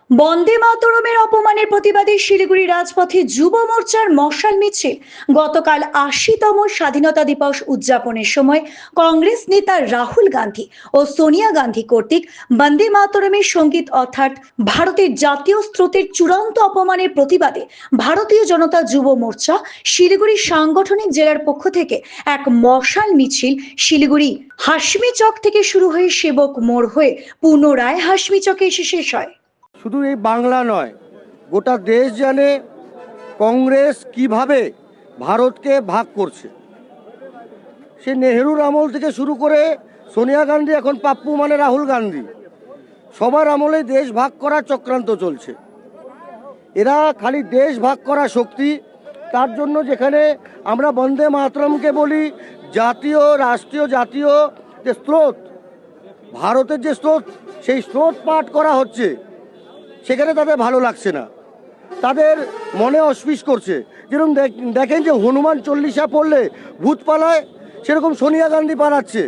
বন্দে মাতরমের অপমানের প্রতিবাদে শিলিগুড়ি রাজপথে যুব মোর্চার মশাল মিছিল। গতকাল ৮০তম স্বাধীনতা দিবস উদযাপনের সময় কংগ্রেস নেতা রাহুল গান্ধী ও সোনিয়া গান্ধী কর্তৃক বন্দে মাতরমের সঙ্গীত অর্থাৎ ভারতের জাতীয় স্রোতের চূড়ান্ত অপমানের প্রতিবাদে ভারতীয় জনতা যুব মোর্চা শিলিগুড়ি সাংগঠনিক জেলার পক্ষ থেকে এক মশাল মিছিল শিলিগুড়ি হাসমি চক থেকে শুরু হয়ে সেবক মোড় হয়ে পুনরায় হাসমি চকে এসে শেষ হয়। শুধু এই বাংলা নয়, গোটা দেশ জানে কংগ্রেস কিভাবে ভারতকে ভাগ করছে। সে নেহেরুর আমল থেকে শুরু করে সোনিয়া গান্ধী, এখন পাপ্পু মানে রাহুল গান্ধী, সবার আমলে দেশ ভাগ করার চক্রান্ত চলছে। এরা খালি দেশ ভাগ করা শক্তি। তার জন্য যেখানে আমরা বন্দে মাতরমকে বলি জাতীয়, রাষ্ট্রীয়, জাতীয় যে স্রোত, ভারতের যে স্রোত, সেই স্রোত পাঠ করা হচ্ছে, সেখানে তাদের ভালো লাগছে না, তাদের মনে অস্পিস করছে। যেরকম দেখেন যে হনুমান চল্লিশা পড়লে ভূত পালায়, সেরকম সোনিয়া গান্ধী পালাচ্ছে।